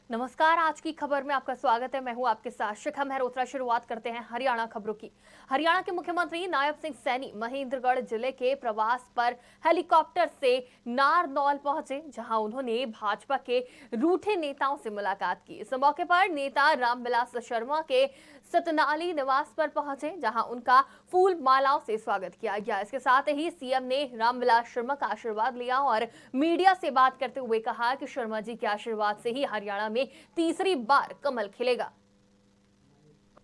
नमस्कार। आज की खबर में आपका स्वागत है। मैं हूं आपके साथ शिखा मेहरोत्रा। शुरुआत करते हैं हरियाणा खबरों की। हरियाणा के मुख्यमंत्री नायब सिंह सैनी महेंद्रगढ़ जिले के प्रवास पर हेलीकॉप्टर से नारनौल पहुंचे, जहां उन्होंने भाजपा के रूठे नेताओं से मुलाकात की। इस मौके पर नेता रामविलास शर्मा के सतनाली निवास पर पहुंचे, जहां उनका फूल मालाओं से स्वागत किया गया। इसके साथ ही सीएम ने रामविलास शर्मा का आशीर्वाद लिया और मीडिया से बात करते हुए कहा कि शर्मा जी के आशीर्वाद से ही हरियाणा में तीसरी बार कमल खिलेगा।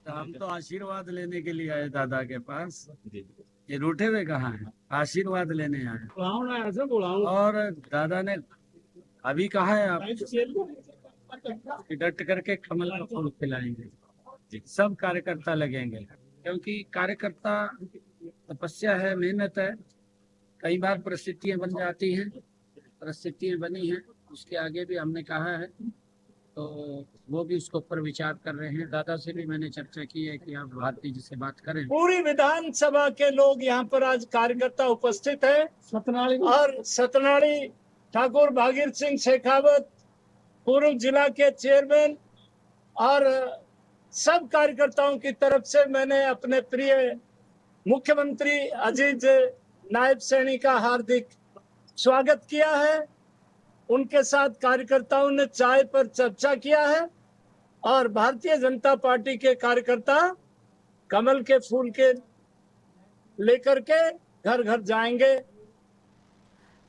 हम तो आशीर्वाद लेने के लिए आए दादा के पास। ये रूठे हुए कहाँ हैं? आशीर्वाद लेने आए ऐसे बुलाऊं। और दादा ने अभी कहा है आप डट करके कमल का फूल खिलाएंगे। सब कार्यकर्ता लगेंगे, क्योंकि कार्यकर्ता तपस्या है, मेहनत है। कई बार परिस्थितियां बन जाती हैं, परिस्थितियां बनी हैं, उसके आगे भी हमने कहा है, तो वो भी उसके ऊपर विचार कर रहे हैं। दादा से भी मैंने चर्चा की है कि आप भारती जी से बात करें। पूरी विधानसभा के लोग यहाँ पर आज कार्यकर्ता उपस्थित है। सतनाड़ी ठाकुर भागीर सिंह शेखावत, पूर्व जिला के चेयरमैन और सब कार्यकर्ताओं की तरफ से मैंने अपने प्रिय मुख्यमंत्री अजीज नायब सैनी का हार्दिक स्वागत किया है। उनके साथ कार्यकर्ताओं ने चाय पर चर्चा किया है और भारतीय जनता पार्टी के कार्यकर्ता कमल के फूल के लेकर के घर घर जाएंगे।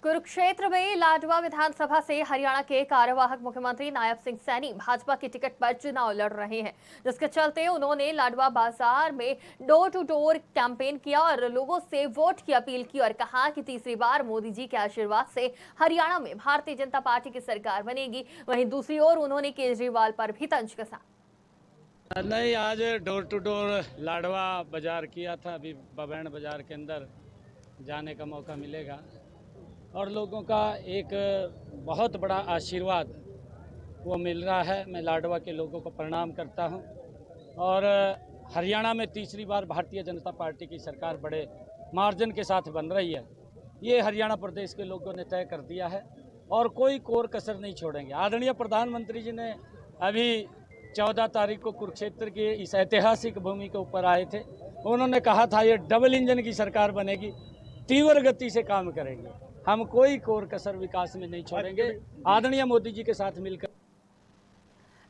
कुरुक्षेत्र में लाडवा विधानसभा से हरियाणा के कार्यवाहक मुख्यमंत्री नायब सिंह सैनी भाजपा की टिकट पर चुनाव लड़ रहे हैं, जिसके चलते उन्होंने लाडवा बाजार में डोर टू डोर कैंपेन किया और लोगों से वोट की अपील की और कहा कि तीसरी बार मोदी जी के आशीर्वाद से हरियाणा में भारतीय जनता पार्टी की सरकार बनेगी। वहीं दूसरी ओर उन्होंने केजरीवाल पर भी तंज कसा। नहीं, आज डोर टू डोर लाडवा बाजार किया था। अभी बबैन बाजार के अंदर जाने का मौका मिलेगा और लोगों का एक बहुत बड़ा आशीर्वाद वो मिल रहा है। मैं लाडवा के लोगों को प्रणाम करता हूं और हरियाणा में तीसरी बार भारतीय जनता पार्टी की सरकार बड़े मार्जिन के साथ बन रही है। ये हरियाणा प्रदेश के लोगों ने तय कर दिया है और कोई कोर कसर नहीं छोड़ेंगे। आदरणीय प्रधानमंत्री जी ने अभी 14 तारीख को कुरुक्षेत्र की इस ऐतिहासिक भूमि के ऊपर आए थे। उन्होंने कहा था ये डबल इंजन की सरकार बनेगी, तीव्र गति से काम करेंगे, हम कोई कोर कसर विकास में नहीं छोड़ेंगे। आदरणीय मोदी जी के साथ मिलकर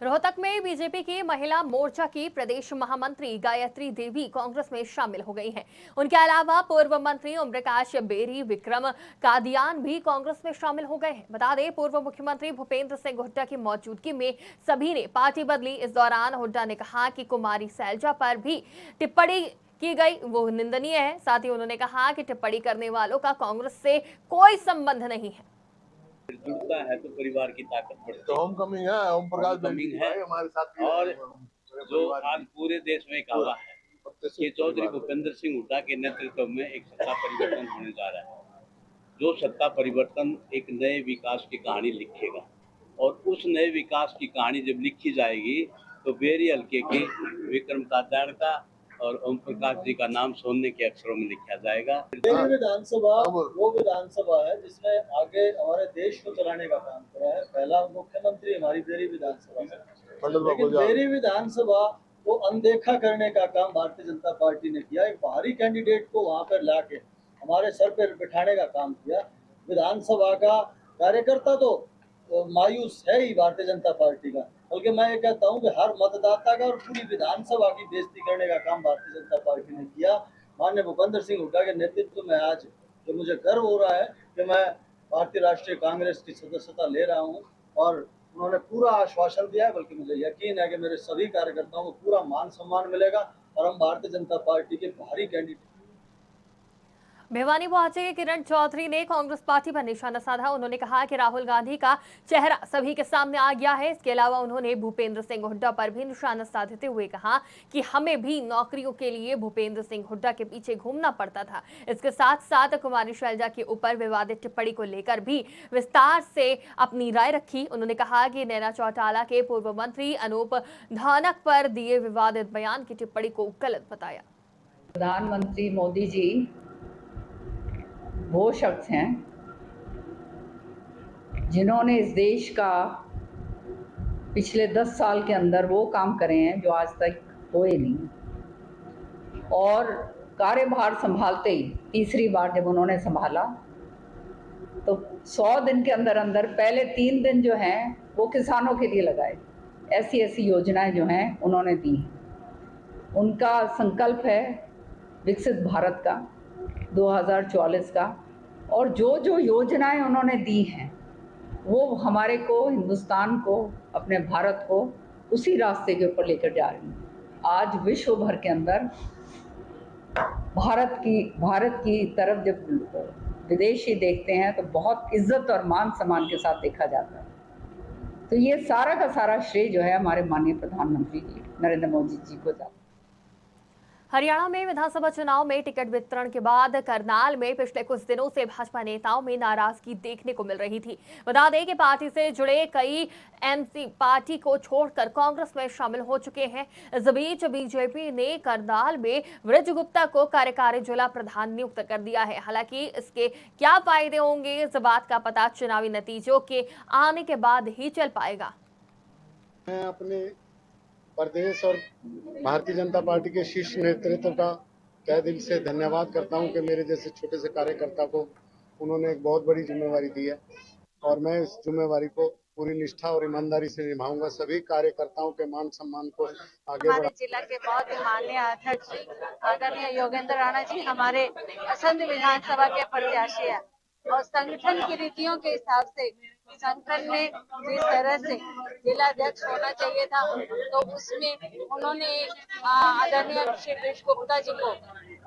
रोहतक में बीजेपी की महिला मोर्चा की प्रदेश महामंत्री गायत्री देवी कांग्रेस में शामिल हो गई हैं। उनके अलावा पूर्व मंत्री ओम प्रकाश बेरी, विक्रम कादियान भी कांग्रेस में शामिल हो गए हैं। बता दें, पूर्व मुख्यमंत्री भूपेंद्र सिंह हुड्डा की मौजूदगी में सभी ने पार्टी बदली। इस दौरान हुड्डा ने कहा कि कुमारी सैलजा पर भी टिप्पणी की गई वो निंदनीय है। साथ ही उन्होंने कहा कि टिप्पणी करने वालों का कांग्रेस से कोई संबंध नहीं है। जुड़ता है तो परिवार की ताकत बढ़ती है। तो होम कमिंग है, ओम प्रकाश कमिंग है हमारे साथ और जो आज पूरे देश में कहा है कि चौधरी भूपेंद्र सिंह हुड्डा के नेतृत्व में एक सत्ता परिवर्तन होने जा रहा है। जो सत्ता परिवर्तन एक नए विकास की कहानी लिखेगा और उस नए विकास की कहानी जब लिखी जाएगी तो बेरी हल्के के विक्रम कादियान का और ओम प्रकाश जी का नाम सोने के अक्षरों में लिखा जाएगा। बेरी विधानसभा वो विधानसभा है जिसने आगे हमारे देश को चलाने का काम करा है। पहला मुख्यमंत्री हमारी बेरी विधानसभा है, लेकिन बेरी विधानसभा को अनदेखा करने का काम भारतीय जनता पार्टी ने किया। एक बाहरी कैंडिडेट को वहां पर लाके हमारे सर पर बिठाने का काम किया। विधानसभा का कार्यकर्ता तो मायूस है ही भारतीय जनता पार्टी का, बल्कि मैं ये कहता हूँ कि हर मतदाता का और पूरी विधानसभा की बेइज्जती करने का काम भारतीय जनता पार्टी ने किया। माननीय भूपेंद्र सिंह हुड्डा के नेतृत्व में आज जो मुझे गर्व हो रहा है कि मैं भारतीय राष्ट्रीय कांग्रेस की सदस्यता ले रहा हूँ और उन्होंने पूरा आश्वासन दिया है, बल्कि मुझे यकीन है कि मेरे सभी कार्यकर्ताओं को पूरा मान सम्मान मिलेगा और हम भारतीय जनता पार्टी के भारी कैंडिडेट। भिवानी पहुंचे किरण चौधरी ने कांग्रेस पार्टी पर निशाना साधा। उन्होंने कहा कि राहुल गांधी का चेहरा सभी के सामने आ गया है। इसके अलावा उन्होंने भूपेंद्र सिंह हुड्डा पर भी निशाना साधते हुए कहा कि हमें भी नौकरियों के लिए भूपेंद्र सिंह हुड्डा के पीछे घूमना पड़ता था। इसके साथ साथ कुमारी शैलजा के ऊपर विवादित टिप्पणी को लेकर भी विस्तार से अपनी राय रखी। उन्होंने कहा कि नैना चौटाला के पूर्व मंत्री अनूप धानक पर दिए विवादित बयान की टिप्पणी को गलत बताया। प्रधानमंत्री मोदी जी वो शख्स हैं जिन्होंने इस देश का पिछले 10 साल के अंदर वो काम करे हैं जो आज तक हुए नहीं। और कार्यभार संभालते ही तीसरी बार जब उन्होंने संभाला तो 100 दिन के अंदर अंदर पहले 3 दिन जो हैं वो किसानों के लिए लगाए। ऐसी ऐसी योजनाएं जो हैं उन्होंने दी हैं। उनका संकल्प है विकसित भारत का 2044 का, और जो जो योजनाएं उन्होंने दी हैं वो हमारे को, हिंदुस्तान को, अपने भारत को उसी रास्ते के ऊपर लेकर जा रही हैं। आज विश्व भर के अंदर भारत की तरफ जब विदेशी देखते हैं तो बहुत इज्जत और मान सम्मान के साथ देखा जाता है। तो ये सारा का सारा श्रेय जो है हमारे माननीय प्रधानमंत्री जी नरेंद्र मोदी जी को जाता है। हरियाणा में विधानसभा चुनाव में टिकट वितरण के बाद करनाल में पिछले कुछ दिनों से भाजपा नेताओं में नाराजगी देखने को मिल रही थी। बता दें कि पार्टी से जुड़े कई एमसी पार्टी को छोड़कर कांग्रेस में शामिल हो चुके हैं। इस बीच बीजेपी ने करनाल में वृज गुप्ता को कार्यकारी जिला प्रधान नियुक्त कर दिया है। हालांकि इसके क्या फायदे होंगे, इस बात का पता चुनावी नतीजों के आने के बाद ही चल पाएगा। मैं अपने प्रदेश और भारतीय जनता पार्टी के शीर्ष नेतृत्व का तहे दिल से धन्यवाद करता हूं कि मेरे जैसे छोटे से कार्यकर्ता को उन्होंने एक बहुत बड़ी जिम्मेवारी दी है और मैं इस जिम्मेवारी को पूरी निष्ठा और ईमानदारी से निभाऊंगा। सभी कार्यकर्ताओं के मान सम्मान को आगे हमारे जिला के बहुत ही माननीय अध्यक्ष आदरणीय योगेंद्र राणा जी हमारे असंध विधानसभा के प्रत्याशी है और संगठन की रीतियों के हिसाब से संगठन में जिस तरह से जिलाध्यक्ष होना चाहिए था तो उसमें उन्होंने आदरणीय श्री वृज गुप्ता जी को,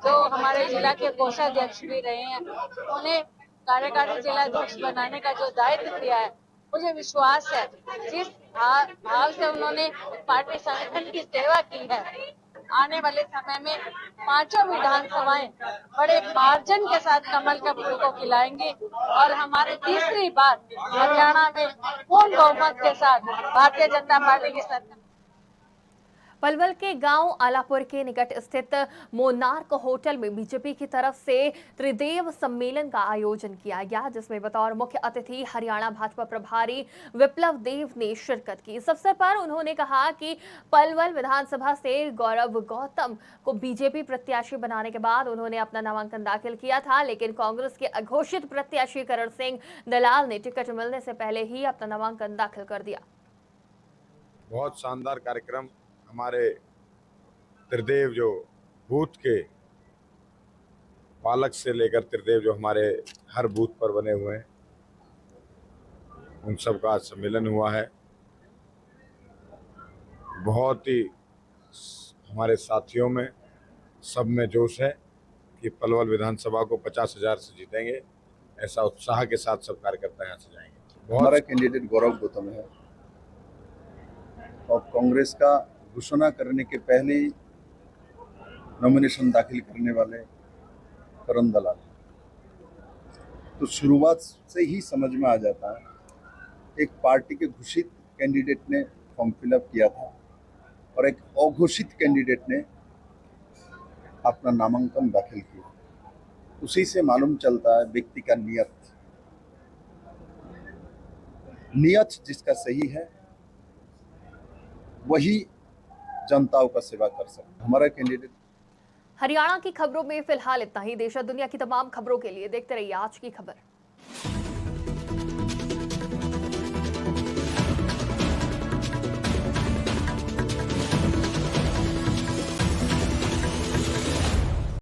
जो हमारे जिला के कोषाध्यक्ष भी रहे हैं, उन्हें कार्यकारी जिलाध्यक्ष बनाने का जो दायित्व दिया है, मुझे विश्वास है जिस भाव से उन्होंने पार्टी संगठन की सेवा की है, आने वाले समय में पांचों विधानसभाएं बड़े मार्जिन के साथ कमल के फूल को खिलाएंगी और हमारे तीसरी बार हरियाणा में पूर्ण बहुमत के साथ भारतीय जनता पार्टी की सरकार। पलवल के गांव आलापुर के निकट स्थित मोनार्क होटल में बीजेपी की तरफ से त्रिदेव सम्मेलन का आयोजन किया गया, जिसमें बतौर मुख्य अतिथि हरियाणा भाजपा प्रभारी विप्लव देव ने शिरकत की। इस अवसर पर उन्होंने कहा कि पलवल विधानसभा से गौरव गौतम को बीजेपी प्रत्याशी बनाने के बाद उन्होंने अपना नामांकन दाखिल किया था, लेकिन कांग्रेस के अघोषित प्रत्याशी करण सिंह दलाल ने टिकट मिलने से पहले ही अपना नामांकन दाखिल कर दिया। बहुत शानदार कार्यक्रम। हमारे त्रिदेव जो बूथ के पालक से लेकर त्रिदेव जो हमारे हर बूथ पर बने हुए हैं, उन सब का सम्मेलन हुआ है। बहुत ही हमारे साथियों में, सब में जोश है कि पलवल विधानसभा को 50,000 से जीतेंगे। ऐसा उत्साह के साथ सब कार्यकर्ता यहाँ से जाएंगे। हमारा कैंडिडेट गौरव गौतम है और कांग्रेस का घोषणा करने के पहले ही नॉमिनेशन दाखिल करने वाले करण दलाल। तो शुरुआत से ही समझ में आ जाता है एक पार्टी के घोषित कैंडिडेट ने फॉर्म फिलअप किया था और एक अघोषित कैंडिडेट ने अपना नामांकन दाखिल किया। उसी से मालूम चलता है व्यक्ति का नियत जिसका सही है वही जनताओं का सेवा कर सकते। हमारा कैंडिडेट। हरियाणा की खबरों में फिलहाल इतना ही। देश और दुनिया की तमाम खबरों के लिए देखते रहिए आज की खबर।